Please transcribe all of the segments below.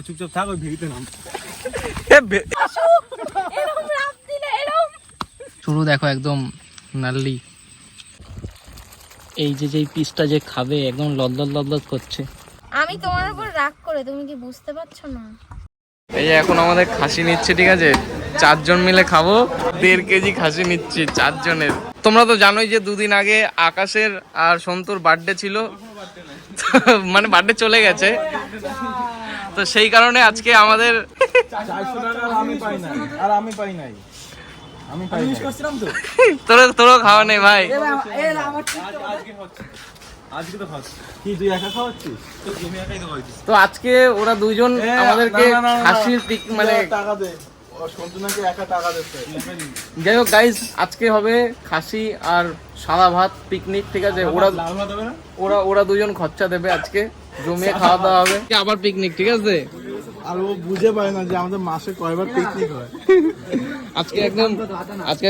চুপচাপ থাক, ওই ভেড়িতে নাম। শুরু দেখো একদম নাল্লি। এই যে যেই পিসটা যে খাবে একদম লদলদ করছে। আমি তোমার উপর রাগ করে, তুমি কি বুঝতে পারছো না? এই যে এখন আমাদের খাসি নিচ্ছে, ঠিক আছে, 4 জন মিলে খাবো। 1.5 কেজি খাসি নিচ্ছি 4 জনের। তোমরা তো জানোই যে 2 দিন আগে আকাশের আর সন্তুর বার্থডে ছিল, মানে বার্থডে চলে গেছে, তো সেই কারণে আজকে আমাদের 400 টাকা আমি পাই নাই, আর আমি পাই নাই, আমি মিস করছিলাম তো। তোরও খাওয়া নেই ভাই। আজকে তো খাচ্ছি কি, তুই একা খাওয়াচ্ছিস? তো তুমি একাই তো খাওয়াচ্ছিস। তো আজকে ওরা 2 জন আমাদেরকে খাসির মানে টাকা দে, ও সন্তু নাকি একা টাকা দিচ্ছে। যাই হোক গাইস, আজকে হবে খাসি আর সাদা ভাত পিকনিক, ঠিক আছে। লাল ভাত হবে না? ওরা 2 জন খরচা দেবে, আজকে জমিয়ে খাওয়া দাওয়া হবে, আবার পিকনিক, ঠিক আছে। আর ও বুঝে পায় না যে আমাদের মাসে কয়বার পিকনিক হয়। আজকে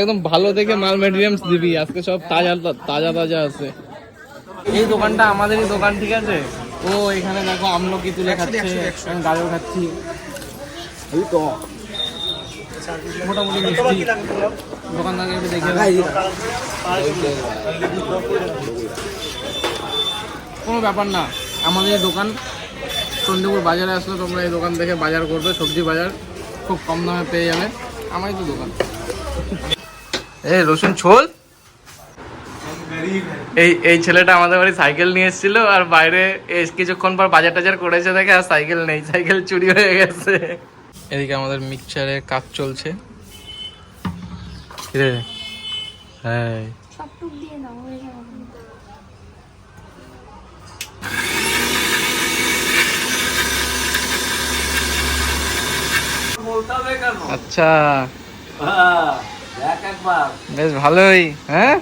একদম ভালো দেখে মাল ম্যাটেরিয়ালস দিবি, আজকে সব তাজা আছে। এই দোকানটা আমাদেরই দোকান, ঠিক আছে। ও এখানে দেখো আমলকি তুলে খাচ্ছে, আমি গাজর খাচ্ছি, মোটামুটি মিষ্টি। দোকানদারকে একটু দেখে কোনো ব্যাপার না, আমাদের দোকান চণ্ডীপুর বাজারে আসলে তোমরা এই দোকান থেকে বাজার করবে, সবজি বাজার খুব কম দামে পেয়ে যাবে, আমারই তো দোকান। এই রসুন ছোল, এই ছেলেটা আমাদের বাড়ি সাইকেল নিয়ে এসেছিল, আর বাইরে কিছুক্ষণ পর বাজার টাজার করেছে দেখে আর সাইকেল নেই, সাইকেল চুরি হয়ে গেছে। এদিকে আমাদের মিক্সচারে কাজ চলছে। হ্যাঁ, আচ্ছা বেশ ভালোই। হ্যাঁ,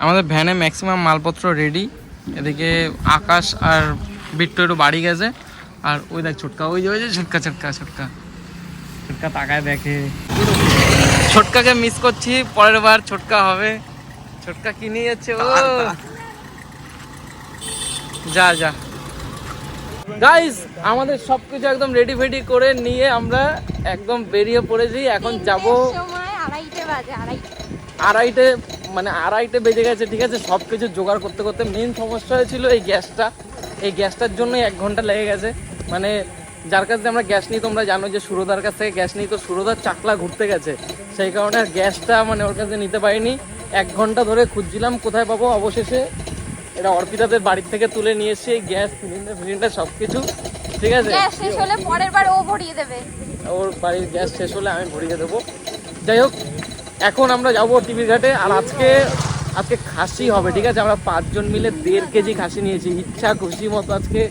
আমাদের ভ্যানে ম্যাক্সিমাম মালপত্র রেডি। এদিকে আকাশ আর বিট্টু একটু বাড়ি গেছে, আর ওই দেখ ছোটকা, ওই যে ছোটকা তাকায় দেখে। ছোটকাকে মিস করছি, পরের বার ছোটকা হবে। ছোটকা কি নিয়ে যাচ্ছে ও, যা গাইস, আমাদের সবকিছু একদম রেডি ফেডি করে নিয়ে আমরা একদম বেরিয়ে পড়েছি। এখন যাবো আড়াইটে বেজে গেছে, ঠিক আছে। সবকিছু জোগাড় করতে করতে মেন সমস্যা হয়েছিল এই গ্যাসটার জন্যই 1 ঘন্টা লেগে গেছে। মানে যার কাছ থেকে আমরা গ্যাস নিই, তোমরা জানো যে সুরদার কাছ থেকে গ্যাস নিই, তো সুরদার চাকলা ঘুরতে গেছে, সেই কারণে আর গ্যাসটা মানে ওর কাছে নিতে পারিনি। 1 ঘন্টা ধরে খুঁজছিলাম কোথায় পাবো, অবশেষে এটা অর্পিতাদের বাড়ির থেকে তুলে নিয়ে এসেছি গ্যাস সিলিন্ডার সবকিছু, ঠিক আছে। গ্যাস শেষ হলে পরের বার ও ভরিয়ে দেবে, ওর বাড়ির গ্যাস শেষ হলে আমি ভরিয়ে দেবো। যাই হোক, এখন আমরা যাবো টিভির ঘাটে, আর আজকে খাসি হবে, ঠিক আছে। আমরা 5 জন মিলে 1.5 কেজি খাসি নিয়েছি, ইচ্ছা খুশি মতো আজকে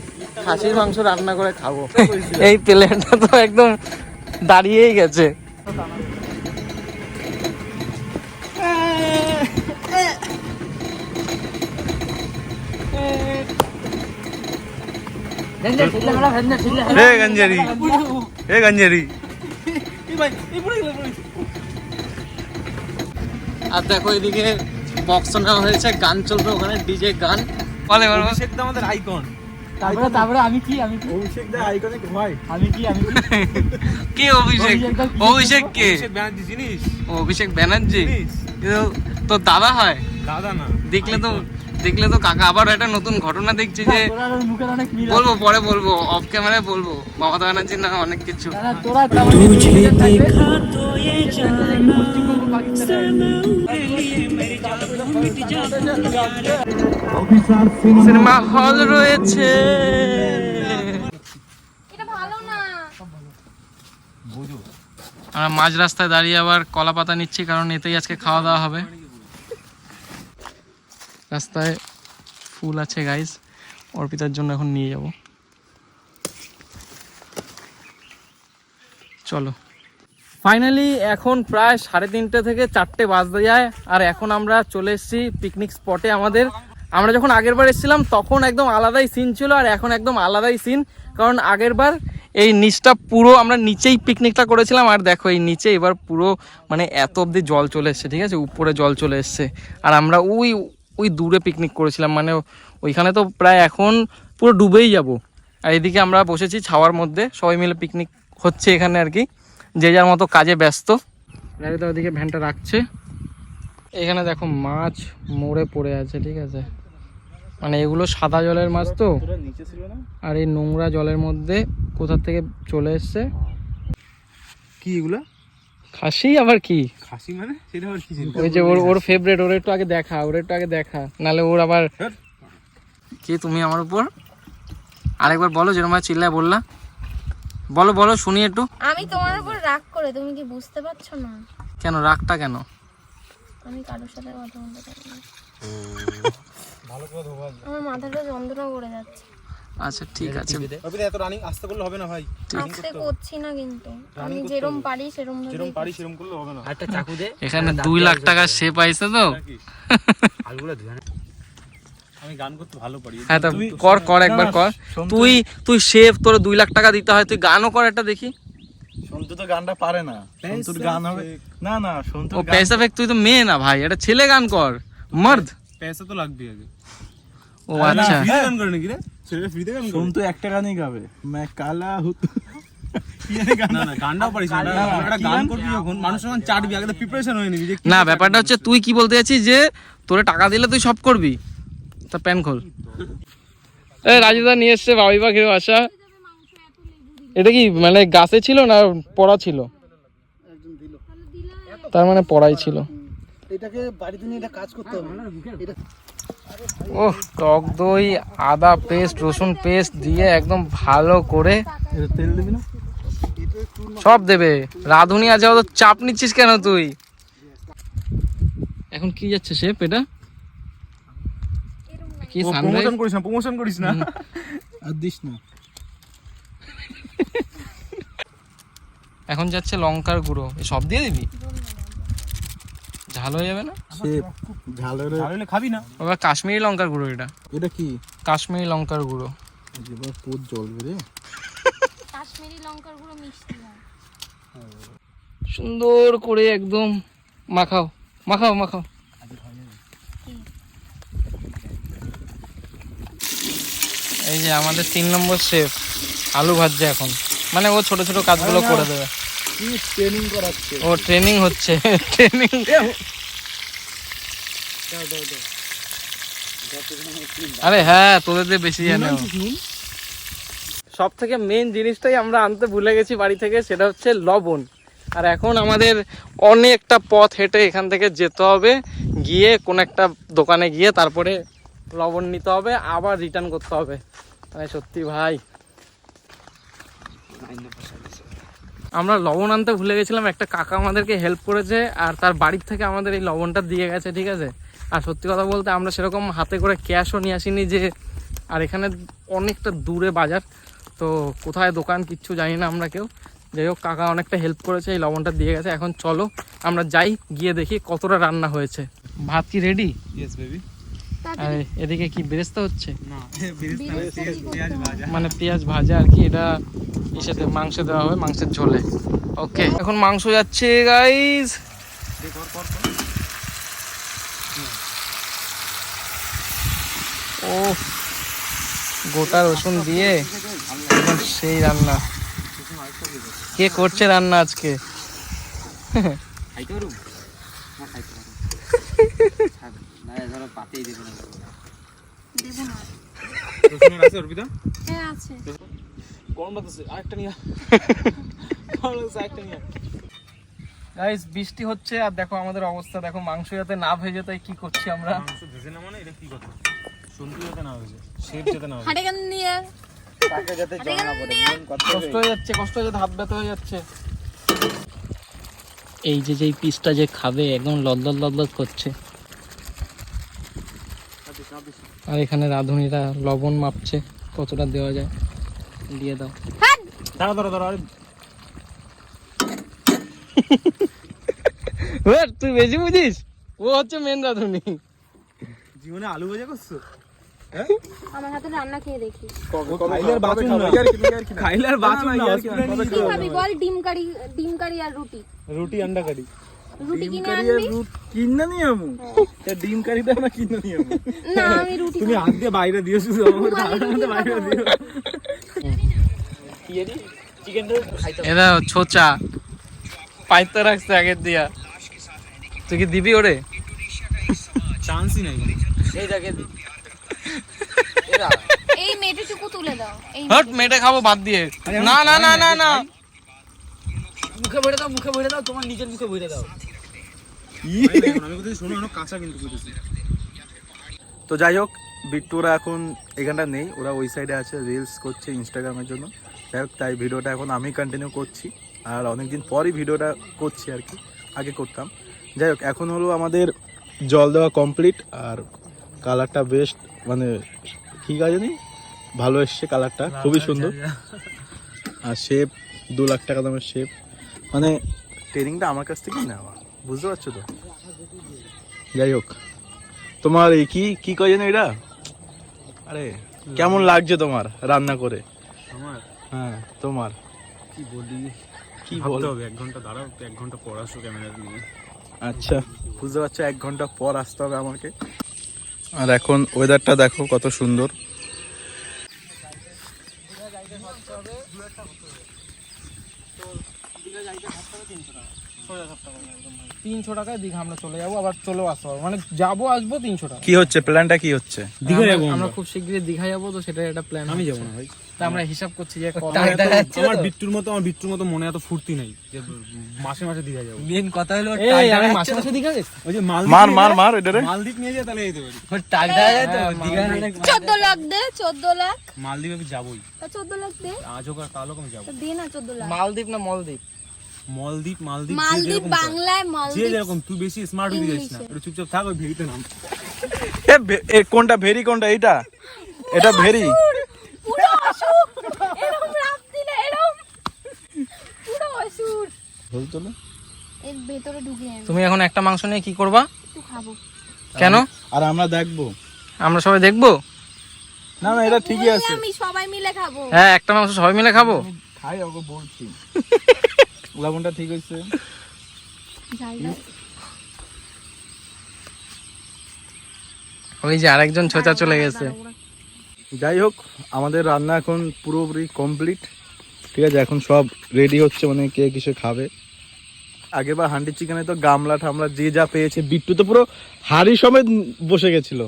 খাসির মাংস রান্না করে খাবো। এই প্লেনটা তো একদম দাঁড়িয়েই গেছে। আর দেখো এদিকে বক্স নেওয়া হয়েছে, গান চলবে ওখানে, ডিজে গান। অভিষেক দা আমাদের আইকন। তারপরে আমি কি অভিষেক দা আইকনিক ভাই। কে অভিষেক কে? অভিষেক ব্যানার্জি চিনিস? অভিষেক ব্যানার্জি তো দাদা হয়? দাদা না, দেখলে তো কাকা। আবার একটা নতুন ঘটনা দেখছি যে, বলবো পরে, বলবো অফ ক্যামেরায় বলবো, মমতা ব্যানার্জির না অনেক কিছু। সিনেমা হল রয়েছে, আমরা মাঝ রাস্তায় দাঁড়িয়ে আবার কলা পাতা নিচ্ছি, কারণ এতেই আজকে খাওয়া দাওয়া হবে। রাস্তায় ফুল আছে গাইস, অর্পিতার জন্য এখন নিয়ে যাব। চলো, ফাইনালি এখন প্রায় 3:30 থেকে 4টে বাজতে যায়, আর এখন আমরা চলে এসেছি পিকনিক স্পটে আমাদের। আমরা যখন আগের বার এসেছিলাম তখন একদম আলাদাই সিন ছিল, আর এখন একদম আলাদাই সিন, কারণ আগের বার এই নিচটা পুরো আমরা নিচেই পিকনিকটা করেছিলাম, আর দেখো এই নিচে এবার পুরো মানে এত অবধি জল চলে এসছে, ঠিক আছে, উপরে জল চলে এসছে। আর আমরা ওই দূরে পিকনিক করেছিলাম, মানে ওইখানে তো প্রায় এখন পুরো ডুবেই যাব। আর এদিকে আমরা বসেছি ছাওয়ার মধ্যে, সবাই মিলে পিকনিক হচ্ছে এখানে আর কি, যে যার মতো কাজে ব্যস্ত। রাজুদা ওদিকে ভ্যানটা রাখছে। এখানে দেখো মাছ মরে পড়ে আছে, ঠিক আছে, মানে এগুলো সাদা জলের মাছ তো, আর এই নোংরা জলের মধ্যে কোথা থেকে চলে এসছে। কি এগুলা? খাসি আবার কি? খাসি মানে সেটা আবার কি? ওই যে ওর ফেভারিট, ওর একটু আগে দেখা, নাহলে ওর আবার কি। তুমি আমার উপর আরেকবার বলো, যেরকম চিল্লায় বললা, বলো শুনি একটু। আমি তোমার উপর রাগ করে, তুমি কি বুঝতে পারছো না? কেন রাগটা কেন? আমি কারোর সাথে কথা বলতে পারি না। আমার মাথাটা যন্ত্রণা করে যাচ্ছে। আচ্ছা ঠিক আছে, এত রানিং আস্তে করলে হবে না ভাই। আস্তে করছি না, কিন্তু আমি যেরকম পারি সেরকম করলে হবে না। একটা চাকু দে। এখানে 2 লাখ টাকা সে পাইছে তো। আলুগুলো ধুয়ে নে। আমি গান করতে ভালো পারি। হ্যাঁ তো কর একবার কর। তুই শেফ, তোর 2 লাখ টাকা দিতে হয়, তুই গানও কর একটা দেখি। সন্তু তো গানটা পারে না, সন্তুর গান হবে না সন্তু। ও পয়সা ফেক, তুই তো মেয়ে না ভাই, এটা ছেলে গান কর, মর্দ। পয়সা তো লাগবে আগে। ও আচ্ছা, গান করে নাকি রে? ছেলে ফ্রিতে গান করে? সন্তু একটা গানই গাবে, मैं काला हूं। না গানটাও পারিস না, একটা গান করবি যখন মানুষ যখন চাটবি, আগে তো প্রিপারেশন হয়ে নিবি। না ব্যাপারটা হচ্ছে তুই কি বলতে চাচ্ছিস যে তোরে টাকা দিলে তুই সব করবি? তা প্যান খোল। রাজুদা নিয়ে এসছে বাবুই পাখির বাসা। এটা কি মানে গাছে ছিল না পড়া ছিল? তার মানে পড়াই ছিল। এটাকে বাড়িতে নিয়ে এটা কাজ করতে হবে। এটা ওহ, টক দই, আদা পেস্ট, রসুন পেস্ট দিয়ে একদম ভালো করে তেল দিবি না? সব দেবে। রাঁধুনি আছে, অত চাপ নিচ্ছিস কেন তুই? এখন কি যাচ্ছে শেফ? এটা কি সানরাইজ? প্রমোশন করিস না আর দিস না। এখন যাচ্ছে লঙ্কার গুঁড়ো, সব দিয়ে দিবি? ঝাল হয়ে যাবে না? ঝাল খাবি না? বাবা কাশ্মীরি লঙ্কার গুঁড়ো, এটা কি কাশ্মীরি লঙ্কার গুঁড়ো। এবার পোত জ্বলবে রে। কাশ্মীরি লঙ্কার গুঁড়ো মিষ্টি হয়। সুন্দর করে একদম মাখাও। এই যে আমাদের 3 নম্বর শেফ আলু ভাজছে এখন, মানে ও ছোট ছোট কাজগুলো করে দেবে। কি ট্রেনিং করাচ্ছে? ও ট্রেনিং হচ্ছে, ট্রেনিং। আরে হ্যাঁ, তোদের দিয়ে বেশি জানে। সব থেকে মেন জিনিসটাই আমরা আনতে ভুলে গেছি বাড়ি থেকে, সেটা হচ্ছে লবণ। আর এখন আমাদের অনেকটা পথ হেঁটে এখান থেকে যেতে হবে, গিয়ে কোন একটা দোকানে গিয়ে তারপরে লবণ নিতে হবে, আবার রিটার্ন করতে হবে। মানে সত্যি ভাই, আমরা লবণ আনতে ভুলে গেছিলাম। একটা কাকা আমাদেরকে হেল্প করেছে, আর তার বাড়ির থেকে আমাদের এই লবণটা দিয়ে গেছে, ঠিক আছে। আর সত্যি কথা বলতে আমরা সেরকম হাতে করে ক্যাশও নিয়ে আসিনি যে, আর এখানে অনেকটা দূরে বাজার, তো কোথায় দোকান কিচ্ছু জানি না আমরা কেউ। যাই হোক, কাকা অনেকটা হেল্প করেছে, এই লবণটা দিয়ে গেছে। এখন চলো আমরা যাই, গিয়ে দেখি কতটা রান্না হয়েছে। ভাত কি রেডি? Yes baby. আর এদিকে কি বেরেস্তা হচ্ছে? না পেঁয়াজ ভাজা, মানে পেঁয়াজ ভাজা আর কি। এটা ইসেতে মাংস দেওয়া হবে, মাংসের ঝোলে। ওকে, এখন মাংস যাচ্ছে গাইস। ও গোটা রসুন দিয়ে একদম সেই রান্না। কে করছে রান্না আজকে? খাইতে পারবো না, খাইতে পারবো না, ধরো পাতেই দেবো না। দেবো না। রসুন আছে অর্পিতা? হ্যাঁ আছে। কোন বাতাসে আরেকটা নিয়া। আরেকটা নিয়া। গাইস বৃষ্টি হচ্ছে, আর দেখো আমাদের অবস্থা দেখো, মাংস যাতে না ভেজে তাই কি করছি আমরা। মাংস ভেজে না মানে এটা কি কথা? সন্তু যাতে না ভেজে, শেফ যাতে না ভেজে। হাটে গান নিয়ে তাকে যাতে জল না পড়ে, মেন কথা কষ্ট হয়ে যাচ্ছে, হাত ব্যথা হয়ে যাচ্ছে। এই যে যেই পিসটা যে খাবে একদম লদলদ করছে। আর এখানে রাঁধুনিরা লবণ মাপছে, কতটা দেওয়া যায়, দিয়ে দাও। দাঁড়া আরে তুই বেশি বুঝিস, ও হচ্ছে মেন রাঁধুনি। জীবনে আলু ভাজা করছো? আমার হাতে রান্না খেয়ে দেখি। খাইলার বাঁচুন না, খাইলার বাঁচুন না। কি খাবি বল? ডিম কারি আর রুটি। রুটি আন্ডা কারি। রুটি ডিম কিনে কারি আর আনবি। রুট কিনে নিয়ে আমু তা ডিম কারিটা না কিনে নিয়ে আমু না আমি রুটি তুমি হাত দিয়ে বাইরে দিও শুধু আমার হাতে বাইরে দিও এরা ছোচা পাইতে রাখছে আগের দিয়া, তুই কি দিবি ওরে? চান্সই নাই এই দেখে এই মেয়েটুকু তুলে দাও। এই হট মেটে খাবো ভাত দিয়ে। না না না না না, মুখে ভরে দাও তোমার নিজের মুখে ভরে দাও। আমি কথা শোনো এখনো কাঁচা কিন্তু কইতেছি। তো যাই হোক বিট্টুরা এখন এখানটা নেই, ওরা ওই সাইডে আছে রিলস করছে ইনস্টাগ্রামের জন্য। যাই হোক তাই ভিডিওটা এখন আমি কন্টিনিউ করছি, আর অনেকদিন পরই ভিডিওটা করছি আর কি, আগে করতাম। যাই হোক এখন হলো আমাদের জল দেওয়া কমপ্লিট, আর কালারটা বেস্ট মানে ঠিক আছে নি, ভালো এসছে কালারটা, খুবই সুন্দর। আর শেপ 2 লাখ টাকা দামের শেপ, মানে ট্রেনিংটা আমার কাছ থেকেই নেওয়া, বুঝতে পারছো তো। যাই হোক তোমার এই কি কয় জানো এটা, আরে কেমন লাগছে তোমার রান্না করে? আমার হ্যাঁ তোমার কি বলি, কি ভাবতে বল। হবে 1 ঘন্টা দাঁড়াও, 1 ঘন্টা পর আসো ক্যামেরা নিয়ে। আচ্ছা বুঝতে পারছো, 1 ঘন্টা পর আসতে হবে আমাকে। আর এখন ওয়েদারটা দেখো কত সুন্দর। তিনশো টাকায় দীঘা আমরা চলে যাবো, আবার চলেও আসতে পারবো, মানে যাবো আসবো 300 টাকা। কি হচ্ছে প্ল্যানটা, কি হচ্ছে? দীঘা যাবো আমরা খুব শীঘ্রই দীঘা যাবো, তো সেটা একটা প্ল্যান। আমি যাবো না ভাই, তা আমরা হিসাব করছি যে আমার বিট্টুর মতো মনে এত ফুর্তি নাই যে মাসে মাসে দীঘা যাবো। মেন কথা হলো আমি মাসে মাসে দীঘা গেছি। ওই যে মার এটারে। মালদ্বীপ নিয়ে যায় তাহলে যেতে পারি। টাক দেখা যায় তো দীঘা 14 লাখ দে, 14 লাখ। মালদ্বীপ আমি যাবোই, তা 14 লাখ দে। আজ হোক আর কাল হোক আমি যাবো। তা দে না 14 লাখ। মালদ্বীপ না মলদ্বীপ? মালদ্বীপ মালদ্বীপ বাংলায় যে মালদ্বীপ। যেরকম, তুই বেশি স্মার্ট হয়ে যাস না, একটু চুপচাপ থাক, ওই ভেরিতে নাম। এ কোনটা ভেরি, কোনটা এইটা? এটা ভেরি। পুরো অসুর। এরকম রাত দিলে এরকম পুরো অসুর। বলতো না। এর ভেতরে ঢুকে আমি তুমি এখন একটা মাংস নিয়ে কি করবা? একটু খাবো। কেন? আর আমরা দেখবো। আমরা সবাই দেখবো? না এটা ঠিকই আছে। আমি সবাই মিলে খাবো। হ্যাঁ একটা মাংস সবাই মিলে খাবো। খাই ওকে বলছি লবণটা ঠিক হয়েছে। ওই যে আরেকজন ছোচা চলে গেছে। যাই হোক আমাদের রান্না এখন পুরোপুরি কমপ্লিট, ঠিক আছে। এখন সব রেডি হচ্ছে, মানে কে কিসে খাবে। আগেরবার হান্ডি চিকেনে তো গামলা ঠামলা যে যা পেয়েছে, বিট্টু তো পুরো হাড়ি সমেত বসে গেছিল।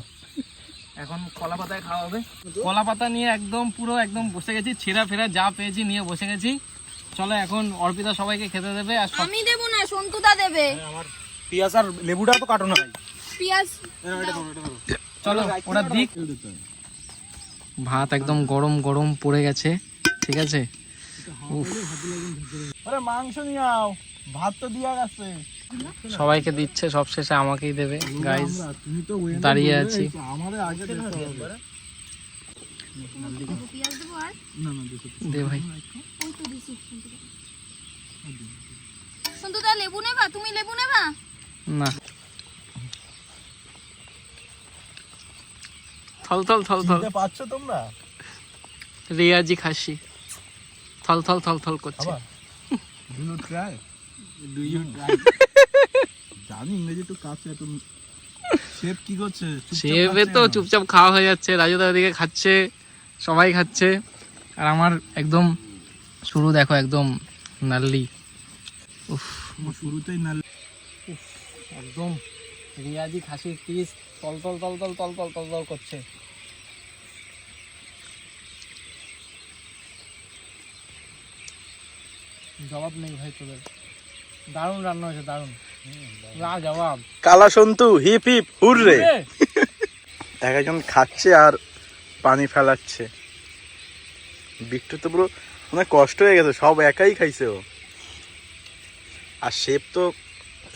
এখন কলা পাতায় খাওয়া হবে। কলা পাতা নিয়ে একদম পুরো একদম বসে গেছি, ছেঁড়া ফেরা যা পেয়েছি নিয়ে বসে গেছি। চলো এখন অর্পিতা সবাইকে খেতে দেবে, আর আমি দেব না, সন্তুদা দেবে। আমার পেঁয়াজ আর লেবুটা তো কাটো না ভাই। পেঁয়াজ চলো ওরা দিক। ভাত একদম গরম গরম পড়ে গেছে, ঠিক আছে। আরে মাংস নিয়ে আও, ভাত তো দিয়া গেছে। সবাইকে দিচ্ছে, সব শেষে আমাকেই দেবে। গাইস তুমি তো দাঁড়িয়ে আছি। আমাদের আগে পেঁয়াজ দেবো আর দে ভাই। ওই তো দিছি সন্তুদা লেবু নেবা? তুমি লেবু নেবা? না থল থল থল থল পাচ্ছ তোমরা? রিয়াজি খাসি থল থল থল থল করছে। জানি ইংরেজি তো কাছে এত। শেফ কি করছে? সেবে তো চুপচাপ খাওয়া হয়ে যাচ্ছে, রাজুদা ওদিকে খাচ্ছে, সবাই খাচ্ছে, আর আমার একদম শুরু দেখো একদম নাল্লি। উফ শুরুতেই না। একদম রিয়াজি খাসির পিস তল তল তল তল তল তল তল তল করছে। জবাব নেই ভাই তোদের, দারুণ রান্না হয়েছে, দারুণ জবাব। কালা সন্তু হিপ হিপ হুররে। এক একজন খাচ্ছে আর পানি ফেলাচ্ছে। বিট্টু তো পুরো মানে কষ্ট হয়ে গেছে, সব একাই খাইছে ও। আর শেফ তো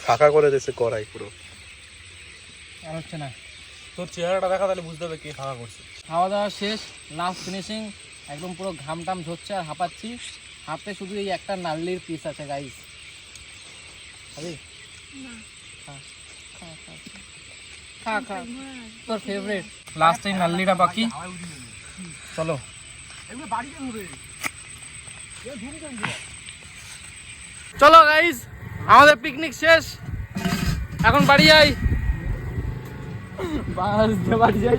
ফাঁকা করে দিয়েছে কড়াই পুরো। আর হচ্ছে না, তোর চেহারাটা দেখা তাহলে বুঝতে হবে কে খাওয়া করছে। খাওয়া দাওয়া শেষ, লাস্ট ফিনিশিং, একদম পুরো ঘাম টাম ঝরছে আর হাঁপাচ্ছি। হাতে শুধু এই একটা নাল্লির পিস আছে গাইস। খাবি? খা খা, তোর ফেভারিট। লাস্ট এই নাল্লিটা বাকি, চলো। চলো গাইস, আমাদের পিকনিক শেষ, এখন বাড়ি যাই, বাস দিয়ে বাড়ি যাই।